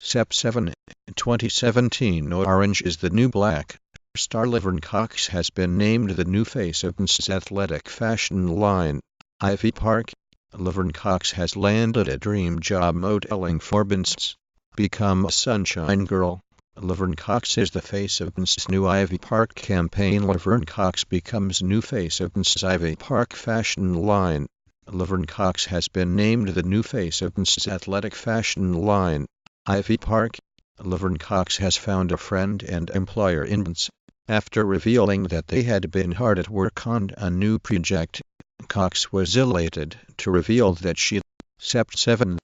Sept 7, 2017. Orange is the new black. Star Laverne Cox has been named the new face of Beyonce's athletic fashion line. Ivy Park. Laverne Cox has landed a dream job modeling for Beyonce. Become a sunshine girl. Laverne Cox is the face of Beyonce's new Ivy Park campaign. Laverne Cox becomes new face of Beyonce's Ivy Park fashion line. Laverne Cox has been named the new face of Beyonce's athletic fashion line. Ivy Park. Laverne Cox has found a friend and employer in Beyonce. After revealing that they had been hard at work on a new project, Cox was elated to reveal that she, Sept 7,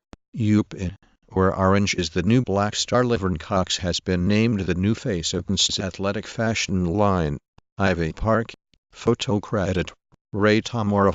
Orange is the new black. Star Laverne Cox has been named the new face of Beyonce's athletic fashion line. Ivy Park. Photo credit. Ray Tamarra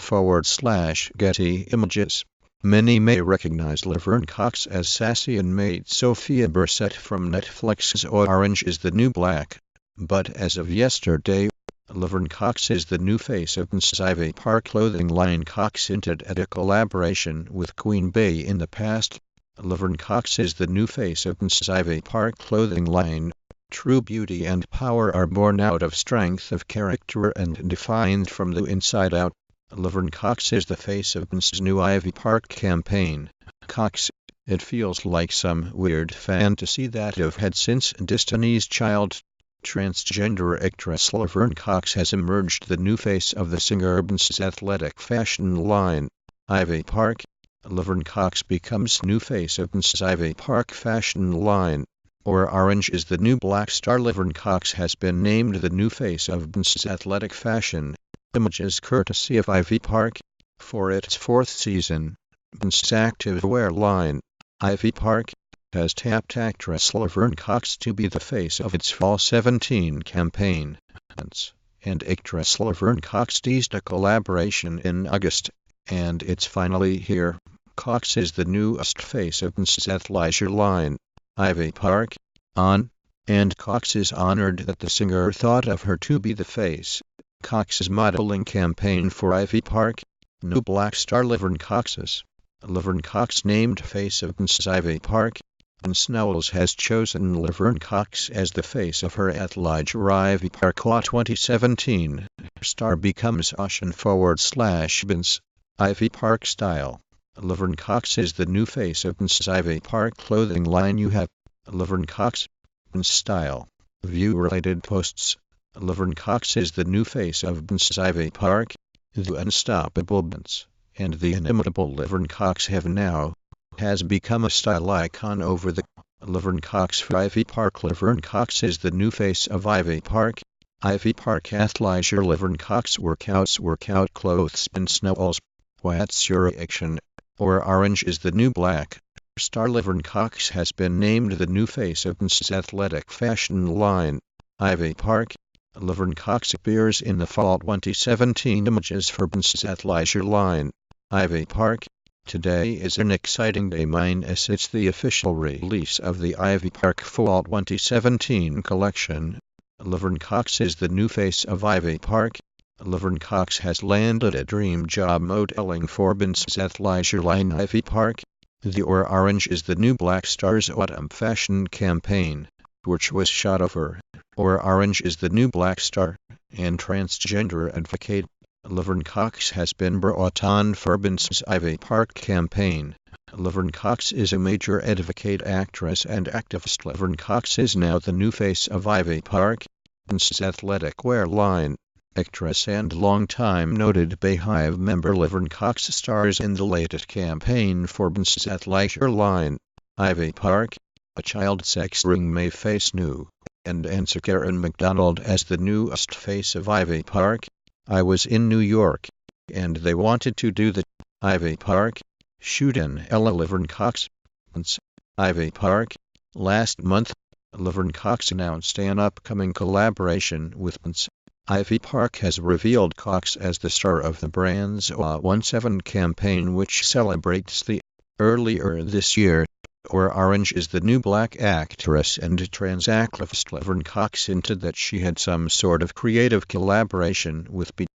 / Getty Images. Many may recognize Laverne Cox as sassy inmate Sophia Burset from Netflix's Orange is the New Black, but as of yesterday, Laverne Cox is the new face of Beyonce's Ivy Park clothing line. Cox hinted at a collaboration with Queen Bey in the past. Laverne Cox is the new face of Beyonce's Ivy Park clothing line. True beauty and power are born out of strength of character and defined from the inside out. Laverne Cox is the face of Beyonce's new Ivy Park campaign. Cox, it feels like some weird fantasy that I've had since Destiny's Child. Transgender actress Laverne Cox has emerged the new face of the singer Beyonce's athletic fashion line. Ivy Park. Laverne Cox becomes new face of Beyonce's Ivy Park fashion line. Orange is the new black. Star Laverne Cox has been named the new face of Beyonce's athletic fashion. Images courtesy of Ivy Park. For its fourth season, Beyonce's activewear line, Ivy Park, has tapped actress Laverne Cox to be the face of its Fall 17 campaign. And actress Laverne Cox teased a collaboration in August, and it's finally here. Cox is the newest face of Beyonce's athleisure line, Ivy Park, and Cox is honored that the singer thought of her to be the face. Cox's modeling campaign for Ivy Park. New black. Star Laverne Cox's. Laverne Cox named face of Beyonce's Ivy Park. Beyonce has chosen Laverne Cox as the face of her athleisure Ivy Park 2017. Star becomes Ocean / Beyonce. Ivy Park style. Laverne Cox is the new face of Beyonce's Ivy Park clothing line. You have Laverne Cox style. View related posts. Laverne Cox is the new face of Beyonce's Ivy Park. The unstoppable Beyonce and the inimitable Laverne Cox has become a style icon over the Laverne Cox for Ivy Park. Laverne Cox is the new face of Ivy Park. Ivy Park athleisure. Laverne Cox workout clothes. Beyonce. What's your reaction? Orange is the new black. Star Laverne Cox has been named the new face of Beyonce's athletic fashion line, Ivy Park. Laverne Cox appears in the Fall 2017 images for Beyonce's athleisure line, Ivy Park. Today is an exciting day. It's the official release of the Ivy Park Fall 2017 collection. Laverne Cox is the new face of Ivy Park. Laverne Cox has landed a dream job modeling for Beyonce's athleisure line, Ivy Park. The Orange is the new black. Star's autumn fashion campaign, which was shot over Orange is the new black. Star and transgender advocate Laverne Cox has been brought on for Beyonce's Ivy Park campaign. Laverne Cox is a major advocate, actress and activist. Laverne Cox is now the new face of Ivy Park, Beyonce's athletic wear line. Actress and longtime noted Beehive member Laverne Cox stars in the latest campaign for Beyonce's athleisure line, Ivy Park. A child sex ring may face new, and answer Karen McDonald as the newest face of Ivy Park. I was in New York, and they wanted to do the Ivy Park shoot in LA. Laverne Cox, Ivy Park. Last month, Laverne Cox announced an upcoming collaboration with Beyonce. Ivy Park has revealed Cox as the star of the brand's 17 campaign, which celebrates the earlier this year. Orange is the new black. Actress and trans activist Laverne Cox hinted that she had some sort of creative collaboration with Beyonce.